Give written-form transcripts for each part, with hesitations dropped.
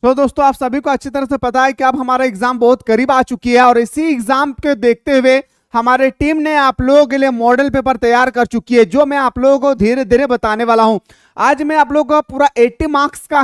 तो दोस्तों आप सभी को अच्छी तरह से पता है कि अब हमारा एग्जाम बहुत करीब आ चुकी है और इसी एग्जाम के देखते हुए हमारे टीम ने आप लोगों के लिए मॉडल पेपर तैयार कर चुकी है, जो मैं आप लोगों को धीरे धीरे बताने वाला हूं। आज मैं आप लोगों को पूरा 80 मार्क्स का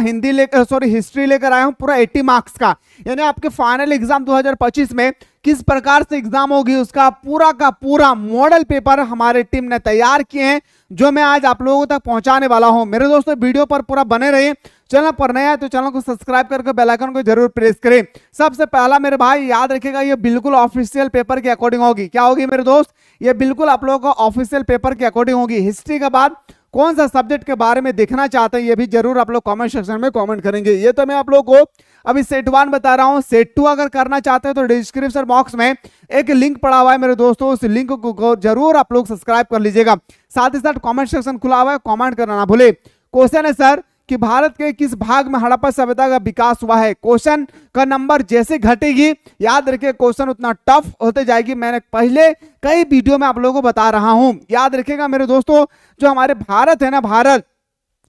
हिस्ट्री लेकर आया हूं, पूरा 80 मार्क्स का, यानी आपके फाइनल एग्जाम 2025 में किस प्रकार से एग्जाम होगी उसका पूरा का पूरा मॉडल पेपर हमारे टीम ने तैयार किए हैं, जो मैं आज आप लोगों तक पहुंचाने वाला हूं। मेरे दोस्तों वीडियो पर पूरा बने रहिए। चैनल पर नया है तो चैनल को सब्सक्राइब करके बेल आइकन को जरूर प्रेस करें। सबसे पहला मेरे भाई याद रखिएगा, ये बिल्कुल ऑफिशियल पेपर के अकॉर्डिंग होगी। क्या होगी मेरे दोस्त? ये बिल्कुल आप लोगों को ऑफिशियल पेपर के अकॉर्डिंग होगी। हिस्ट्री के बाद कौन सा सब्जेक्ट के बारे में देखना चाहते हैं ये भी जरूर आप लोग कमेंट सेक्शन में कमेंट करेंगे। ये तो मैं आप लोग को अभी सेट 1 बता रहा हूं। सेट 2 अगर करना चाहते हैं तो डिस्क्रिप्शन बॉक्स में एक लिंक पड़ा हुआ है मेरे दोस्तों, उस लिंक को जरूर आप लोग सब्सक्राइब कर लीजिएगा। साथ ही साथ कमेंट सेक्शन खुला हुआ है, कमेंट करना ना भूले। क्वेश्चन है सर कि भारत के किस भाग में हड़प्पा सभ्यता का विकास हुआ है। क्वेश्चन का नंबर जैसे घटेगी, याद रखिए क्वेश्चन उतना टफ होते जाएगी। मैंने पहले कई वीडियो में आप लोगों को बता रहा हूं, याद रखिएगा मेरे दोस्तों। जो हमारे भारत है ना, भारत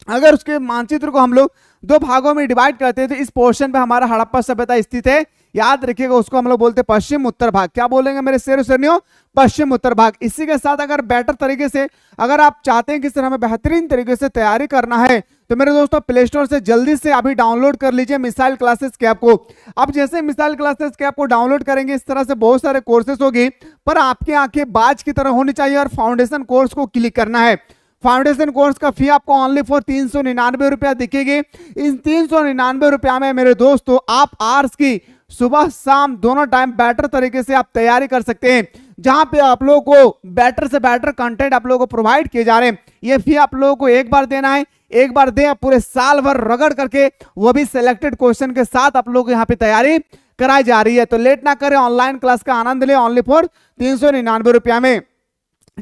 अगर उसके मानचित्र को हम लोग 2 भागों में डिवाइड करते हैं तो इस पोर्शन पे हमारा हड़प्पा सभ्यता स्थित है। याद रखिएगा उसको हम लोग बोलते हैं पश्चिम उत्तर भाग। क्या बोलेंगे मेरे शेर शेरनियों? पश्चिम उत्तर भाग। इसी के साथ अगर बेटर तरीके से अगर आप चाहते हैं कि सर हमें बेहतरीन तरीके से तैयारी करना है तो मेरे दोस्तों प्ले स्टोर से जल्दी से अभी डाउनलोड कर लीजिए मिसाइल क्लासेस के ऐप को। अब जैसे मिसाइल क्लासेस के ऐप को डाउनलोड करेंगे, इस तरह से बहुत सारे कोर्सेस होगी, पर आपकी आंखें बाज की तरह होनी चाहिए और फाउंडेशन कोर्स को क्लिक करना है। फाउंडेशन कोर्स का फी आपको ओनली फॉर 399 रुपया दिखेगी। इन 399 रुपया में मेरे दोस्तों आप आर्ट्स की सुबह शाम दोनों टाइम बेटर तरीके से आप तैयारी कर सकते हैं, जहां पे आप लोगों को बेटर से बेटर कंटेंट आप लोगों को प्रोवाइड किए जा रहे हैं। ये फी आप लोगों को एक बार देना है, एक बार दे पूरे साल भर रगड़ करके, वो भी सिलेक्टेड क्वेश्चन के साथ आप लोगों को यहाँ पे तैयारी कराई जा रही है। तो लेट ना करें, ऑनलाइन क्लास का आनंद लें ओनली फॉर 399 रुपया में।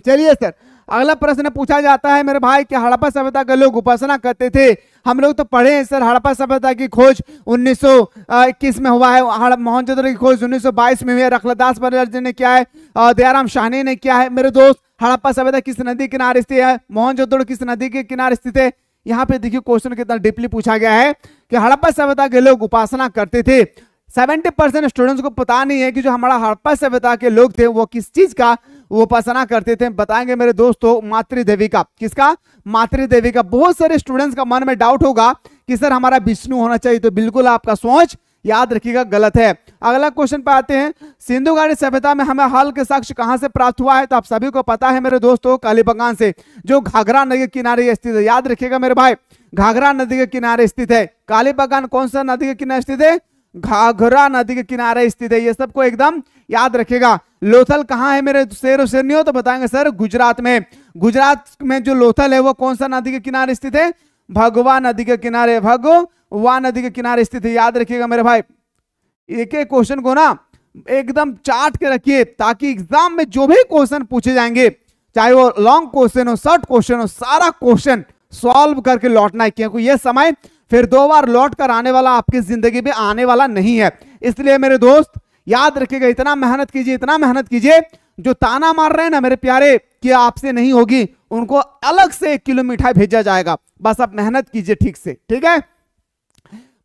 चलिए सर, अगला प्रश्न पूछा जाता है मेरे भाई कि हड़प्पा सभ्यता के लोग उपासना करते थे। हम लोग तो पढ़े हैं सर, हड़प्पा सभ्यता की खोज 1921 में हुआ है, मोहनजोदड़ो की खोज 1922 में हुई है, रखलदास बनर्जी ने किया है, दयाराम साहनी ने किया है। मेरे दोस्त हड़प्पा सभ्यता किस नदी के किनारे स्थित है? मोहनजोदड़ो किस नदी के किनारे स्थित है? यहाँ पे देखिए क्वेश्चन कितना डीपली पूछा गया है कि हड़प्पा सभ्यता के लोग उपासना करते थे। 70% स्टूडेंट्स को पता नहीं है कि जो हमारा हड़प्पा सभ्यता के लोग थे वो किस चीज का वो उपासना करते थे। बताएंगे मेरे दोस्तों मातृ देवी का। किसका? मातृ देवी का। बहुत सारे स्टूडेंट्स का मन में डाउट होगा कि सर हमारा विष्णु होना चाहिए, तो बिल्कुल आपका सोच याद रखिएगा गलत है। अगला क्वेश्चन पे आते हैं, सिंधु घाटी सभ्यता में हमें हल के साक्ष्य कहां से प्राप्त हुआ है? तो आप सभी को पता है मेरे दोस्तों, कालीबंगान से, जो घाघरा नदी के किनारे स्थित है। याद रखिएगा मेरे भाई, घाघरा नदी के किनारे स्थित है। कालीबंगान कौन सा नदी के किनारे स्थित है? घाघरा नदी के किनारे स्थित है। ये सबको एकदम याद रखिएगा। लोथल कहां है मेरे शेर और शेरनियों? तो बताएंगे सर गुजरात में। गुजरात में जो लोथल है वो कौन सा नदी के किनारे स्थित है? भगवा नदी के किनारे, भगवा नदी के किनारे स्थित है। याद रखिएगा मेरे भाई, एक एक क्वेश्चन को ना एकदम चार्ट के रखिए, ताकि एग्जाम में जो भी क्वेश्चन पूछे जाएंगे, चाहे वो लॉन्ग क्वेश्चन हो, शॉर्ट क्वेश्चन हो, सारा क्वेश्चन सॉल्व करके लौटना है, क्योंकि ये समय फिर 2 बार लौट कर आने वाला आपकी जिंदगी में आने वाला नहीं है। इसलिए मेरे दोस्त याद रखिएगा, इतना मेहनत कीजिए, इतना मेहनत कीजिए। जो ताना मार रहे हैं ना मेरे प्यारे कि आपसे नहीं होगी, उनको अलग से 1 किलो मिठाई भेजा जाएगा। बस आप मेहनत कीजिए ठीक से, ठीक है।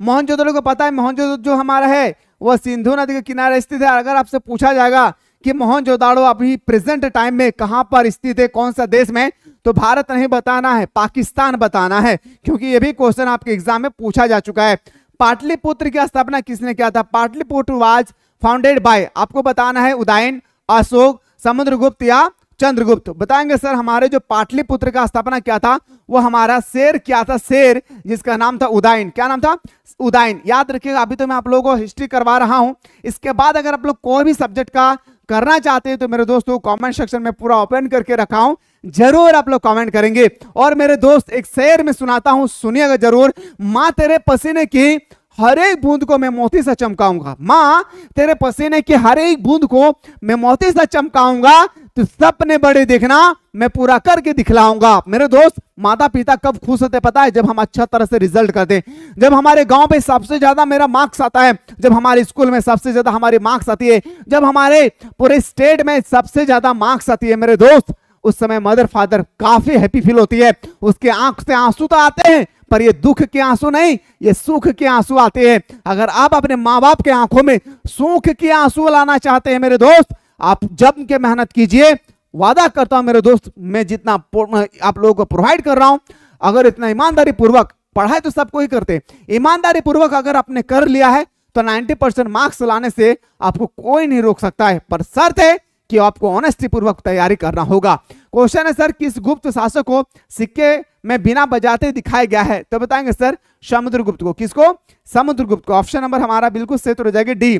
मोहनजोदड़ो को पता है, मोहनजोदड़ो जो हमारा है वह सिंधु नदी के किनारे स्थित है। अगर आपसे पूछा जाएगा कि मोहनजोदड़ो अभी प्रेजेंट टाइम में कहां पर स्थित है, कौन सा देश में, तो भारत नहीं बताना है, पाकिस्तान बताना है, क्योंकि ये भी क्वेश्चन आपके एग्जाम में पूछा जा चुका है। पाटलिपुत्र की स्थापना किसने किया था? पाटलिपुत्र वाज फाउंडेड बाय, आपको बताना है उदयन, अशोक, समुद्रगुप्त या चंद्रगुप्त। बताएंगे सर हमारे जो पाटलिपुत्र का स्थापना किया था वो हमारा शेर क्या था? शेर, जिसका नाम था उदयन। क्या नाम था? उदयन। याद रखिएगा, अभी तो मैं आप लोगों को हिस्ट्री करवा रहा हूं। इसके बाद अगर आप लोग कोई भी सब्जेक्ट का करना चाहते हैं तो मेरे दोस्तों कमेंट सेक्शन में पूरा ओपन करके रखा हूं, जरूर आप लोग कमेंट करेंगे। और मेरे दोस्त एक शेर में सुनाता हूं, सुनिएगा जरूर। माँ तेरे पसीने की हर एक बूंद को मैं मोती से चमकाऊंगा। माँ तेरे पसीने की हर एक बूंद को मैं मोती से चमकाऊंगा, तो सपने बड़े देखना मैं पूरा करके दिखलाऊंगा। मेरे दोस्त माता पिता कब खुश होते पता है? जब हम अच्छा तरह से रिजल्ट करते हैं, जब हमारे गांव पे सबसे ज्यादा मेरा मार्क्स आता है, जब हमारे स्कूल में सबसे ज्यादा हमारी मार्क्स आती है, जब हमारे पूरे स्टेट में सबसे ज्यादा मार्क्स आती है, मेरे दोस्त उस समय मदर फादर काफी हैप्पी फील होती है, उसके आंख से आंसू तो आते हैं पर ये दुख के आंसू नहीं, ये सुख के आंसू आते हैं। अगर आप अपने माँ बाप के आंखों में सुख के आंसू लाना चाहते हैं मेरे दोस्त, आप जम के मेहनत कीजिए। वादा करता हूं मेरे दोस्त, मैं जितना आप लोगों को प्रोवाइड कर रहा हूं, अगर इतना ईमानदारी पूर्वक, पढ़ाई तो सबको ही करते, ईमानदारी पूर्वक अगर आपने कर लिया है तो 90% मार्क्स लाने से आपको कोई नहीं रोक सकता है, पर शर्त है कि आपको ऑनेस्टी पूर्वक तैयारी करना होगा। क्वेश्चन है सर, किस गुप्त शासक को सिक्के में बिना बजाते दिखाया गया है? तो बताएंगे सर समुद्रगुप्त को। किसको? समुद्रगुप्त को। ऑप्शन नंबर हमारा बिल्कुल सही हो जाएगी डी।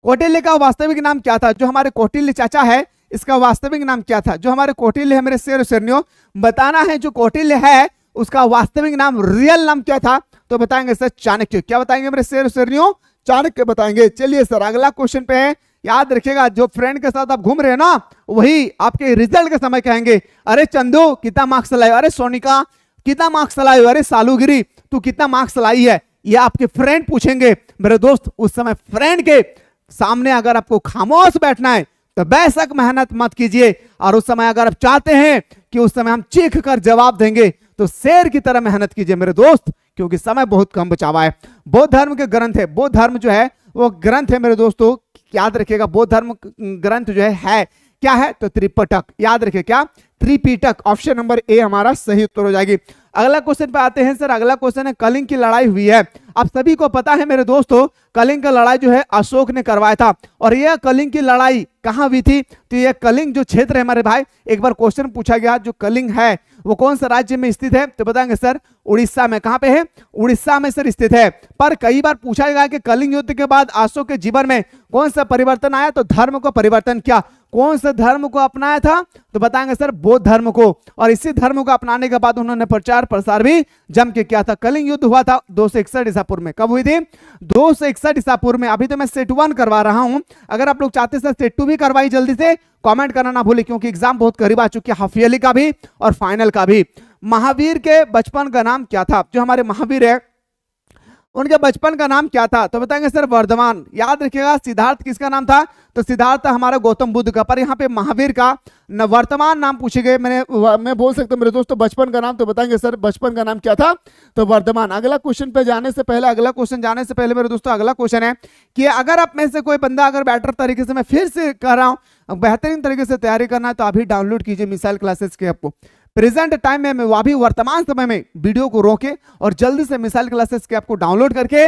कौटिल्य का वास्तविक नाम क्या था? जो हमारे कौटिल्य चाचा है, इसका वास्तविक नाम क्या था? जो हमारे कौटिल्य है मेरे शेर शेरनियों, बताना है जो कौटिल्य है उसका वास्तविक नाम, रियल नाम क्या था? तो बताएंगे सर चाणक्य। क्या बताएंगे मेरे शेर शेरनियों? चाणक्य बताएंगे। चलिए सर अगला क्वेश्चन पे है, याद रखिएगा जो फ्रेंड के साथ आप घूम रहे हैं ना, वही आपके रिजल्ट के समय कहेंगे, अरे चंदू कितना मार्क्स लाए, अरे सोनिका कितना मार्क्स लाए, अरे सालूगिरी तू कितना मार्क्स लाई है, ये आपके फ्रेंड पूछेंगे मेरे दोस्त। उस समय फ्रेंड के सामने अगर आपको खामोश बैठना है तो बेशक मेहनत मत कीजिए, और उस समय अगर आप चाहते हैं कि उस समय हम चीख कर जवाब देंगे तो शेर की तरह मेहनत कीजिए मेरे दोस्त, क्योंकि समय बहुत कम बचा हुआ है। बौद्ध धर्म के ग्रंथ है, बौद्ध धर्म जो है वो ग्रंथ है मेरे दोस्तों, याद रखिएगा बौद्ध धर्म ग्रंथ जो है क्या है? तो त्रिपिटक। याद रखिए क्या? त्रिपिटक। ऑप्शन नंबर ए हमारा सही उत्तर हो जाएगी। अगला क्वेश्चन पे आते हैं सर। अगला क्वेश्चन है, कलिंग की लड़ाई हुई है। आप सभी को पता है मेरे दोस्तों, कलिंग का लड़ाई जो है अशोक ने करवाया था, और यह कलिंग की लड़ाई कहां हुई थी? तो यह कलिंग जो क्षेत्र है हमारे भाई, एक बार क्वेश्चन पूछा गया जो कलिंग है वो कौन सा राज्य में स्थित है? तो बताएंगे सर उड़ीसा में। कहां पे है? उड़ीसा में सर स्थित है। पर कई बार पूछा गया कि कलिंग युद्ध के बाद अशोक के जीवन में कौन सा परिवर्तन आया? तो धर्म को परिवर्तन किया। कौन से धर्म को अपनाया था? तो बताएंगे सर बौद्ध धर्म को, और इसी धर्म को अपनाने के बाद उन्होंने प्रचार प्रसार भी जम के किया था। कलिंग युद्ध हुआ था 261 ईसा पूर्व में। कब हुई थी? 261 ईसा पूर्व में। अभी तो मैं सेट 1 करवा रहा हूं, अगर आप लोग चाहते हैं सेट 2 भी करवाई जल्दी से कमेंट करना ना भूले, क्योंकि एग्जाम बहुत करीब आ चुकी है, हाफ ईयरली का भी और फाइनल का भी। महावीर के बचपन का नाम क्या था? जो हमारे महावीर है उनके बचपन का नाम क्या था? तो बताएंगे सर वर्धमान। याद रखिएगा सिद्धार्थ किसका नाम था? तो सिद्धार्थ हमारा गौतम बुद्ध का, पर यहाँ पे महावीर का वर्तमान नाम पूछे गए। मैं बोल सकता हूँ मेरे दोस्तों बचपन का नाम, तो बताएंगे सर बचपन का नाम क्या था? तो वर्धमान। अगला क्वेश्चन पे जाने से पहले मेरे दोस्तों अगला क्वेश्चन है कि अगर आप में से कोई बंदा अगर बेटर तरीके से, मैं फिर से कह रहा हूँ, बेहतरीन तरीके से तैयारी करना है तो अभी डाउनलोड कीजिए मिसाइल क्लासेस के ऐप को। प्रेजेंट टाइम में वो भी वर्तमान समय में वीडियो को रोके और जल्दी से मिसाइल क्लासेस के ऐप को डाउनलोड करके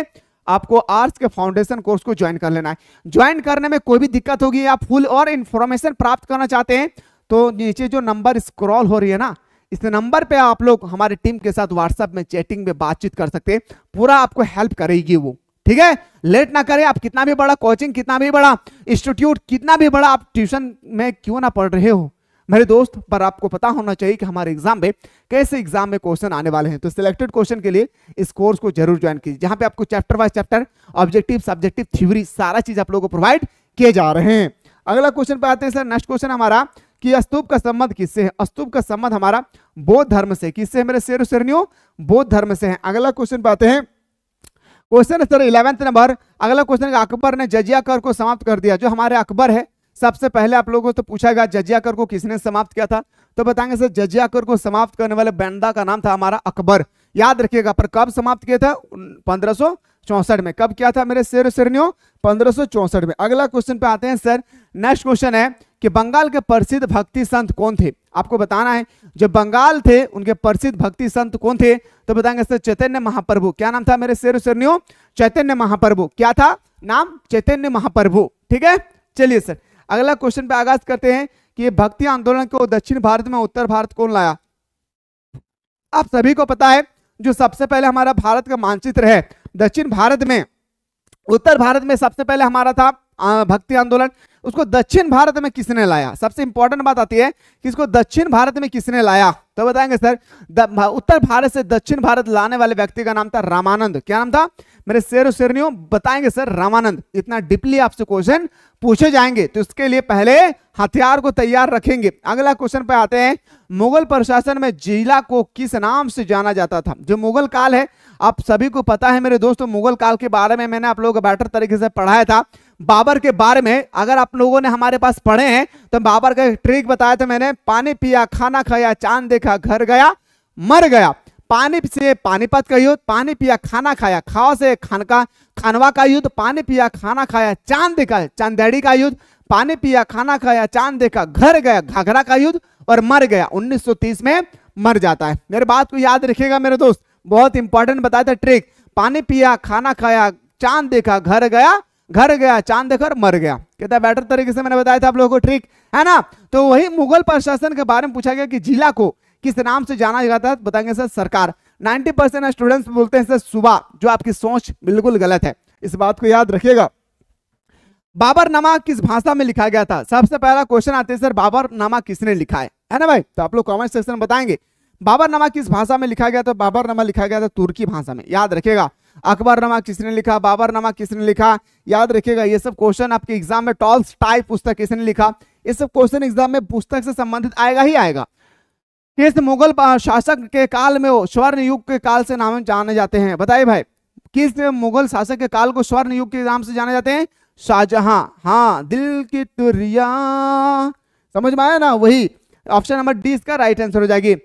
आपको आर्ट्स के फाउंडेशन कोर्स को ज्वाइन कर लेना है। ज्वाइन करने में कोई भी दिक्कत होगी, आप फुल और इंफॉर्मेशन प्राप्त करना चाहते हैं तो नीचे जो नंबर स्क्रॉल हो रही है ना, इस नंबर पे आप लोग हमारे टीम के साथ व्हाट्सएप में चैटिंग में बातचीत कर सकते हैं, पूरा आपको हेल्प करेगी वो। ठीक है, लेट ना करें। आप कितना भी बड़ा कोचिंग, कितना भी बड़ा इंस्टीट्यूट, कितना भी बड़ा आप ट्यूशन में क्यों ना पढ़ रहे हो मेरे दोस्त, पर आपको पता होना चाहिए कि हमारे एग्जाम में कैसे एग्जाम में क्वेश्चन आने वाले हैं। तो सिलेक्टेड क्वेश्चन के लिए इस कोर्स को जरूर ज्वाइन कीजिए, जहां पे आपको chapter wise chapter, objective, subjective, theory सारा चीज आप लोगों को प्रोवाइड किए जा रहे हैं। अगला क्वेश्चन पे आते हैं सर। नेक्स्ट क्वेश्चन हमारा कि स्तूप का संबंध किससे है? स्तूप का संबंध हमारा बौद्ध धर्म से। किससे है मेरे शेर शेरनियों? बौद्ध धर्म से है। अगला क्वेश्चन पे आते हैं। क्वेश्चन है सर 11th नंबर। अगला क्वेश्चन, अकबर ने जजिया कर को समाप्त कर दिया। जो हमारे अकबर है, सबसे पहले आप लोगों को तो पूछा गया जजिया कर को किसने समाप्त किया था? तो बताएंगे सर जजिया कर को समाप्त करने वाले बंदा का नाम था हमारा अकबर। याद रखिएगा, पर कब समाप्त किया था? 1564 में। कब किया था मेरे शेर शेरनियों? 1564 में। अगला क्वेश्चन पे आते हैं सर। नेक्स्ट क्वेश्चन है कि बंगाल के प्रसिद्ध भक्ति संत कौन थे? आपको बताना है जो बंगाल थे उनके प्रसिद्ध भक्ति संत कौन थे? तो बताएंगे सर चैतन्य महाप्रभु। क्या नाम था मेरे शेर शेरनियों? चैतन्य महाप्रभु। क्या था नाम? चैतन्य महाप्रभु। ठीक है, चलिए सर अगला क्वेश्चन पे आगाज करते हैं कि भक्ति आंदोलन को दक्षिण भारत में उत्तर भारत कौन लाया? आप सभी को पता है जो सबसे पहले हमारा भारत का मानचित्र है, दक्षिण भारत में, उत्तर भारत में सबसे पहले हमारा था भक्ति आंदोलन, उसको दक्षिण भारत में किसने लाया? सबसे इंपॉर्टेंट बात आती है कि इसको दक्षिण भारत में किसने लाया? तो बताएंगे सर उत्तर भारत से दक्षिण भारत लाने वाले व्यक्ति का नाम था रामानंद। क्या नाम था मेरे शेर शेरनियों? बताएंगे सर रामानंद। इतना डीपली आपसे क्वेश्चन पूछे जाएंगे तो इसके लिए पहले हथियार को तैयार रखेंगे। अगला क्वेश्चन पे आते हैं। मुगल प्रशासन में जिला को किस नाम से जाना जाता था? जो मुगल काल है, आप सभी को पता है मेरे दोस्तों, मुगल काल के बारे में मैंने आप लोगों को बेटर तरीके से पढ़ाया था। बाबर के बारे में अगर आप लोगों ने हमारे पास पढ़े हैं तो बाबर का एक ट्रिक बताया था मैंने, पानी पिया खाना खाया चांद देखा घर गया मर गया। पानी से पानीपत का युद्ध, पानी पिया खाना खाया, खाओ से खानवा का युद्ध, पानी पिया खाना खाया चांद देखा चांदेड़ी का युद्ध, पानी पिया खाना खाया चांद देखा घर गया घाघरा का युद्ध और मर गया 1930 में मर जाता है। मेरे बात को याद रखिएगा मेरे दोस्त, बहुत इंपॉर्टेंट बताया था ट्रिक, पानी पिया खाना खाया चांद देखा घर गया चांद देखा और मर गया। कितना बेटर तरीके से मैंने बताया था आप लोगों को ट्रिक, है ना। तो वही मुगल प्रशासन के बारे में पूछा गया कि जिला को किस नाम से जाना जाता है, बताएंगे सर सरकार। 90% स्टूडेंट्स बोलते हैं सर सूबा, जो आपकी सोच बिल्कुल गलत है, इस बात को याद रखिएगा। बाबरनामा किस भाषा में लिखा गया था? सबसे पहला क्वेश्चन आते हैं सर बाबरनामा किसने लिखा है ना भाई? तो आप लोग कमेंट सेक्शन में बताएंगे बाबरनामा किस भाषा में लिखा गया। तो बाबरनामा लिखा गया था तुर्की भाषा में, याद रखिएगा। अकबरनामा किसने लिखा, बाबरनामा किसने लिखा, याद रखिएगा। ये सब क्वेश्चन आपके एग्जाम में टॉल्स्टॉय पुस्तक किसने लिखा, ये सब क्वेश्चन एग्जाम में पुस्तक से संबंधित आएगा ही आएगा। किस मुगल शासक के काल में वो स्वर्ण युग के काल से नाम जाने जाते हैं? बताइए भाई, किस मुगल शासक के काल को स्वर्ण युग के नाम से जाने जाते हैं? शाहजहां। हाँ, दिल की तुरिया, समझ में आया ना, वही ऑप्शन नंबर डी इसका राइट आंसर हो जाएगी।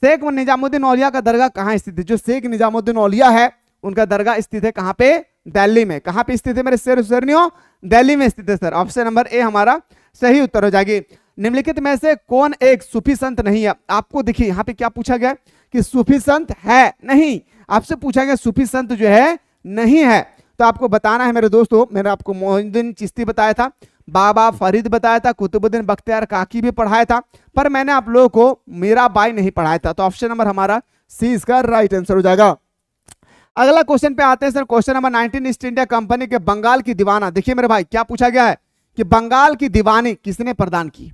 शेख निजामुद्दीन औलिया का दरगाह कहाँ स्थित है? जो शेख निजामुद्दीन औलिया है उनका दरगाह स्थित है कहाँ पे? दिल्ली में। कहाँ पे स्थित है मेरे शेरनियों? दिल्ली में स्थित है सर। ऑप्शन नंबर ए हमारा सही उत्तर हो जाएगी। निम्नलिखित में से कौन एक सूफी संत नहीं है? आपको देखिए यहाँ पे क्या पूछा गया कि सूफी संत है नहीं, आपसे पूछा गया सूफी संत जो है नहीं है, तो आपको बताना है मेरे दोस्तों। मैंने आपको मोइनुद्दीन चिश्ती बताया था, बाबा फरीद बताया था, कुतुबुद्दीन बख्तियार काकी भी पढ़ाया था, पर मैंने आप लोगों को मीराबाई नहीं पढ़ाया था। तो ऑप्शन नंबर हमारा सी इसका राइट आंसर हो जाएगा। अगला क्वेश्चन पे आते हैं sir, question number 19। East India company के बंगाल की दीवाना, देखिए मेरे भाई क्या पूछा गया है कि बंगाल की दीवानी किसने प्रदान की?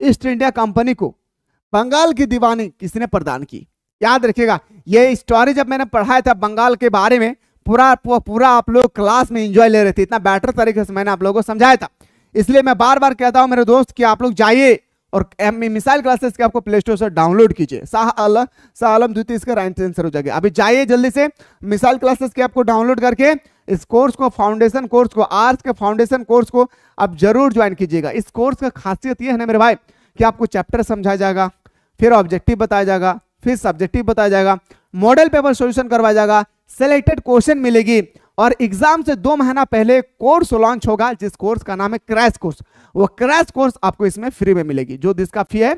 ईस्ट इंडिया कंपनी को बंगाल की दीवानी किसने प्रदान की? याद रखिएगा, ये स्टोरी जब मैंने पढ़ाया था बंगाल के बारे में, पूरा आप लोग क्लास में एंजॉय ले रहे थे, इतना बेटर तरीके से मैंने आप लोगों को समझाया था। इसलिए मैं बार बार कहता हूं मेरे दोस्त कि आप लोग जाइए और मिसाइल क्लासेस के आपको प्ले स्टोर से डाउनलोड कीजिए। शाह आलम द्वितीय इसका राइट आंसर हो जाएगा। अभी जाइए जल्दी से मिसाइल क्लासेस के आपको डाउनलोड करके इस कोर्स को, फाउंडेशन कोर्स को, आर्ट्स के फाउंडेशन कोर्स को आप जरूर ज्वाइन कीजिएगा। इस कोर्स का खासियत यह है ना मेरे भाई कि आपको चैप्टर समझाया जाएगा, फिर ऑब्जेक्टिव बताया जाएगा, फिर सब्जेक्टिव बताया जाएगा, मॉडल पेपर सॉल्यूशन करवाया जाएगा, सिलेक्टेड क्वेश्चन मिलेगी और एग्जाम से 2 महीना पहले कोर्स लॉन्च होगा जिस कोर्स का नाम है क्रैश कोर्स। वो क्रैश कोर्स आपको इसमें फ्री में मिलेगी, जो जिसका फी है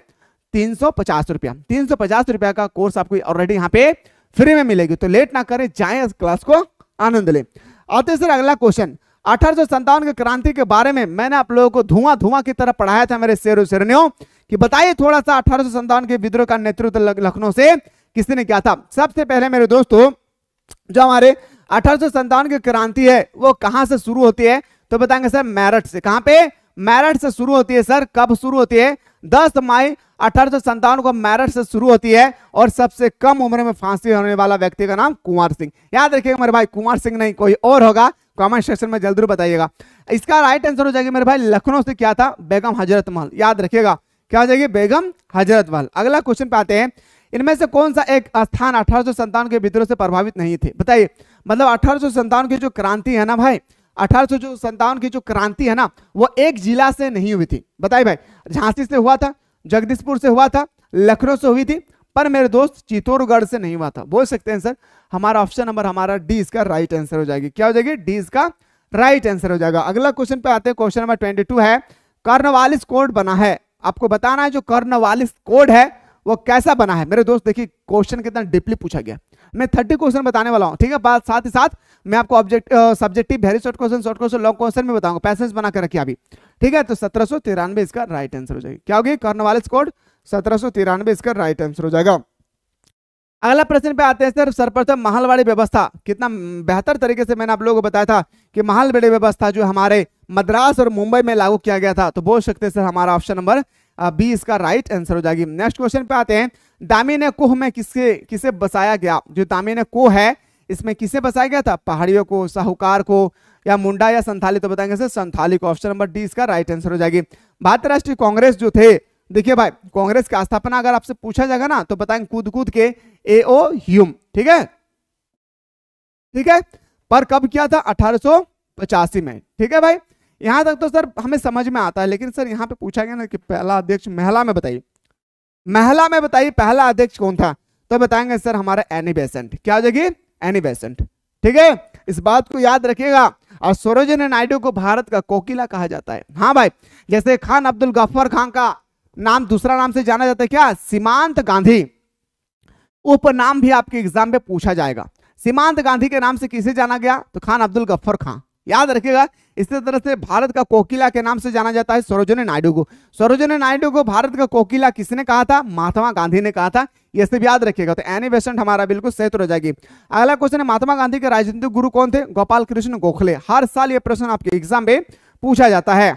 350 रुपया। 350 रुपया का कोर्स आपको ऑलरेडी यहाँ पे फ्री में मिलेगी। तो लेट ना करें, जाएं इस क्लास को आनंद लें। आते सर अगला क्वेश्चन, 1857 के क्रांति के बारे में मैंने आप लोगों को धुआं की तरह पढ़ाया था मेरे शेरनियों, कि बताइए थोड़ा सा 1857 के विद्रोह का नेतृत्व लखनऊ से किसने किया था? सबसे पहले मेरे दोस्तों, जो हमारे 1857 की क्रांति है वो कहां से शुरू होती है? तो बताएंगे सर मेरठ से। कहां पे? मेरठ से शुरू होती है सर। कब शुरू होती है? 10 मई 1857 को मेरठ से शुरू होती है और सबसे कम उम्र में फांसी होने वाला व्यक्ति का नाम कुंवर सिंह। याद रखिएगा मेरे भाई, कुंवर सिंह नहीं कोई और होगा, कमेंट सेक्शन में जल्दी बताइएगा। इसका राइट आंसर हो जाएगा मेरे भाई लखनऊ से क्या था? बेगम हजरत महल। याद रखिएगा क्या हो जाएगी? बेगम हजरत महल। अगला क्वेश्चन पे आते हैं, इनमें से कौन सा एक स्थान 1857 के विद्रोह से प्रभावित नहीं थे? बताइए, मतलब 1857 की जो क्रांति है ना भाई, 1857 की जो क्रांति है ना वो एक जिला से नहीं हुई थी। बताइए भाई, झांसी से हुआ था, जगदीशपुर से हुआ था, लखनऊ से हुई थी, पर मेरे दोस्त चित्तौड़गढ़ से नहीं हुआ था। बोल सकते हैं सर हमारा ऑप्शन नंबर हमारा डी इसका राइट आंसर हो जाएगी। क्या हो जाएगी? डी इसका राइट आंसर हो जाएगा। अगला क्वेश्चन पे आते हैं, क्वेश्चन नंबर 22 है, कॉर्नवालिस कोड बना है। आपको बताना है जो कॉर्नवालिस कोड है वो कैसा बना है। मेरे दोस्त देखिए क्वेश्चन कितना डीपली पूछा गया, मैं 30 क्वेश्चन बताने वाला हूं, ठीक है। साथ ही साथ मैं आपको subjective, very short question, long question में बताऊंगा, पैसेज बना के रखिए अभी, ठीक है। तो 1793 इसका राइट आंसर हो जाएगा। क्या होगी? कॉर्नवालिस कोड 1793 इसका राइट आंसर हो जाएगा। अगला प्रश्न पे आते हैं सर, सर्वप्रथम महलवाड़ी व्यवस्था कितना बेहतर तरीके से मैंने आप लोगों को बताया था कि महलवाड़ी व्यवस्था जो हमारे मद्रास और मुंबई में लागू किया गया था। तो बोल सकते हैं सर हमारा ऑप्शन नंबर बी इसका राइट आंसर हो जाएगी। नेक्स्ट क्वेश्चन पे आते हैं, दामिनी कुह में किसे बसाया गया? जो दामिनी कुह है इसमें किसे बसाया गया था? पहाड़ियों को, साहूकार को, या मुंडा या संथाली? तो बताएंगे सर संथाली को। ऑप्शन नंबर डी इसका राइट आंसर हो जाएगी। भारतीय राष्ट्रीय कांग्रेस जो थे, देखिए भाई कांग्रेस की स्थापना अगर आपसे पूछा जाएगा ना तो बताएंगे कूद के A.O. ह्यूम, ठीक है, ठीक है। पर कब किया था? 1800 85 में। ठीक है भाई, यहां तक तो सर हमें समझ में आता है, लेकिन सर यहाँ पे पूछा गया ना कि पहला अध्यक्ष महिला में बताइए, महिला में बताइए पहला अध्यक्ष कौन था, तो बताएंगे सर हमारा एनी बेसेंट। क्या हो जाएगी? Annie Besant. ठीक है, इस बात को याद रखिएगा। और सरोजिनी नायडू को भारत का कोकिला कहा जाता है। हाँ भाई, जैसे खान अब्दुल गफ्फार खान का नाम दूसरा नाम से जाना जाता है क्या? सीमांत गांधी। उपनाम भी आपके एग्जाम में पूछा जाएगा। सीमांत गांधी के नाम से किसे जाना गया? तो खान अब्दुल गफ्फार खान, याद रखिएगा। इसी तरह से भारत का कोकिला के नाम से जाना जाता है सरोजिनी नायडू को। सरोजिनी नायडू को भारत का कोकिला किसने कहा था? महात्मा गांधी ने कहा था। ये सब याद रखिएगा। तो एनी बेसेंट हमारा बिल्कुल सही हो जाएगी। अगला क्वेश्चन है, महात्मा गांधी के राजनीतिक गुरु कौन थे? गोपाल कृष्ण गोखले। हर साल ये प्रश्न आपके एग्जाम में पूछा जाता है।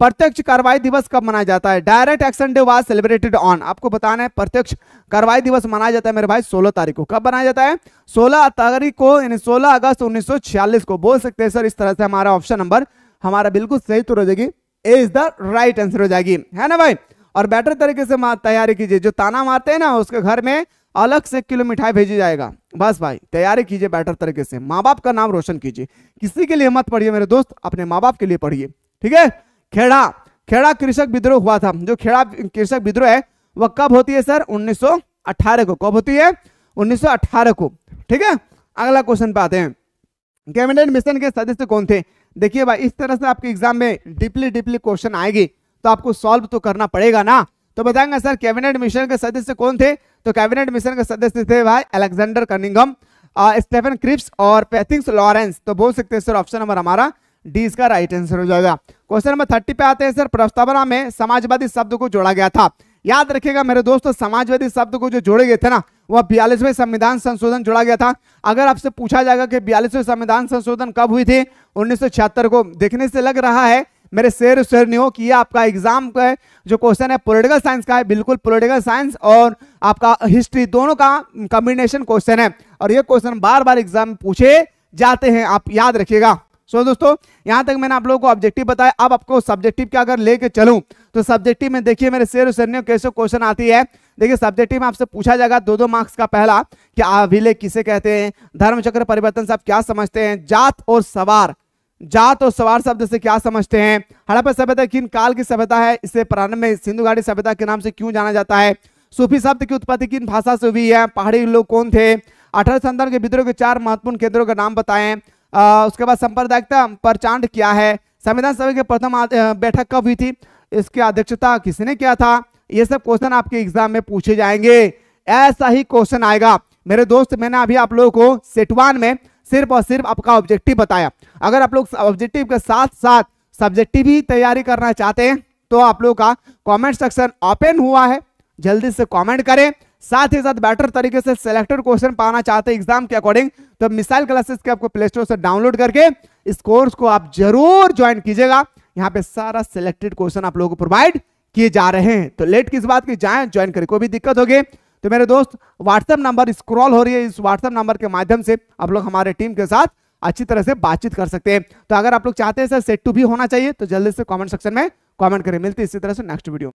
प्रत्यक्ष कार्रवाई दिवस कब मनाया जाता है? Direct action day was celebrated on. आपको बताना है प्रत्यक्ष कार्रवाई दिवस मनाया जाता है मेरे भाई 16 तारीख को। कब मनाया जाता है? 16 तारीख को, यानी 16 अगस्त 1946 को। बोल सकते हैं सर इस तरह से हमारा ऑप्शन नंबर हमारा बिल्कुल सही तो हो जाएगी। ए इज द राइट आंसर हो जाएगी, है ना भाई। और बेटर तरीके से तैयारी कीजिए। जो ताना मारते हैं ना उसके घर में अलग से 1 किलो मिठाई भेजी जाएगा। बस भाई तैयारी कीजिए बेटर तरीके से, माँ बाप का नाम रोशन कीजिए। किसी के लिए मत पढ़िए मेरे दोस्त, अपने माँ बाप के लिए पढ़िए। ठीक है। खेड़ा कृषक विद्रोह हुआ था। जो खेड़ा कृषक विद्रोह है वह कब होती है सर? 1918 को। कब होती है? 1918 को। ठीक है। अगला क्वेश्चन पे आते हैं, कैबिनेट मिशन के सदस्य कौन थे? देखिए भाई इस तरह से आपके एग्जाम में डीपली क्वेश्चन आएगी तो आपको सॉल्व तो करना पड़ेगा ना। तो बताएंगे सर कैबिनेट मिशन के सदस्य कौन थे? तो कैबिनेट मिशन के सदस्य थे भाई अलेक्जेंडर कनिंघम, स्टीफन क्रिप्स और पैथिंग्स लॉरेंस। तो बोल सकते हैं सर ऑप्शन नंबर हमारा डी इसका राइट आंसर हो जाएगा। क्वेश्चन नंबर 30 पे आते हैं सर, प्रस्तावना में समाजवादी शब्द को जोड़ा गया था। याद रखिएगा मेरे दोस्तों, समाजवादी शब्द को जो जोड़े गए थे ना वह 42वें संविधान संशोधन जोड़ा गया था। अगर आपसे पूछा जाएगा कि 42वें संविधान संशोधन कब हुई थी? 1976 को। देखने से लग रहा है मेरे शेर शेरनियों की आपका एग्जाम का जो क्वेश्चन है पॉलिटिकल साइंस का है। बिल्कुल पॉलिटिकल साइंस और आपका हिस्ट्री दोनों का कॉम्बिनेशन क्वेश्चन है और ये क्वेश्चन बार बार एग्जाम में पूछे जाते हैं, आप याद रखिएगा। सो दोस्तों यहां तक मैंने आप लोगों को ऑब्जेक्टिव बताया। अब आपको सब्जेक्टिव का अगर लेके चलूं तो सब्जेक्टिव में देखिए मेरे शेर शेरनियों कैसे क्वेश्चन आती है। देखिए सब्जेक्टिव में आपसे पूछा जाएगा 2-2 मार्क्स का। पहला कि अभिलेख किसे कहते हैं? धर्मचक्र परिवर्तन से आप क्या समझते हैं? जात और सवार शब्द से क्या समझते हैं? हड़प्पा सभ्यता किन काल की सभ्यता है? इसे प्रारंभ में सिंधु घाटी सभ्यता के नाम से क्यों जाना जाता है? सूफी शब्द की उत्पत्ति किन भाषा से हुई है? पहाड़ी लोग कौन थे? 18 संतान के विद्रोह के 4 महत्वपूर्ण केंद्रों का नाम बताएं। उसके बाद सांप्रदायिकता प्रचंड क्या है? संविधान सभा की प्रथम बैठक कब हुई थी? इसकी अध्यक्षता किसने किया था? ये सब क्वेश्चन आपके एग्जाम में पूछे जाएंगे। ऐसा ही क्वेश्चन आएगा मेरे दोस्त। मैंने अभी आप लोगों को सेट 1 में सिर्फ और सिर्फ आपका ऑब्जेक्टिव बताया। अगर आप लोग ऑब्जेक्टिव के साथ साथ सब्जेक्टिव भी तैयारी करना चाहते हैं तो आप लोगों का कमेंट सेक्शन ओपन हुआ है, जल्दी से कमेंट करें। साथ ही साथ बेटर तरीके से सिलेक्टेड क्वेश्चन पाना चाहते हैं एग्जाम के अकॉर्डिंग तो मिसाइल क्लासेस के आपको प्ले स्टोर से डाउनलोड करके इस कोर्स को आप जरूर ज्वाइन कीजिएगा। यहाँ पे सारा सिलेक्टेड क्वेश्चन आप लोगों को प्रोवाइड किए जा रहे हैं। तो लेट किस बात की, जाएं ज्वाइन करें। कोई भी दिक्कत होगी तो मेरे दोस्त व्हाट्सएप नंबर स्क्रॉल हो रही है, इस व्हाट्सएप नंबर के माध्यम से आप लोग हमारे टीम के साथ अच्छी तरह से बातचीत कर सकते हैं। तो अगर आप लोग चाहते हैं सर सेट 2 भी होना चाहिए तो जल्दी से कमेंट सेक्शन में कमेंट करें। मिलते हैं इसी तरह से नेक्स्ट वीडियो।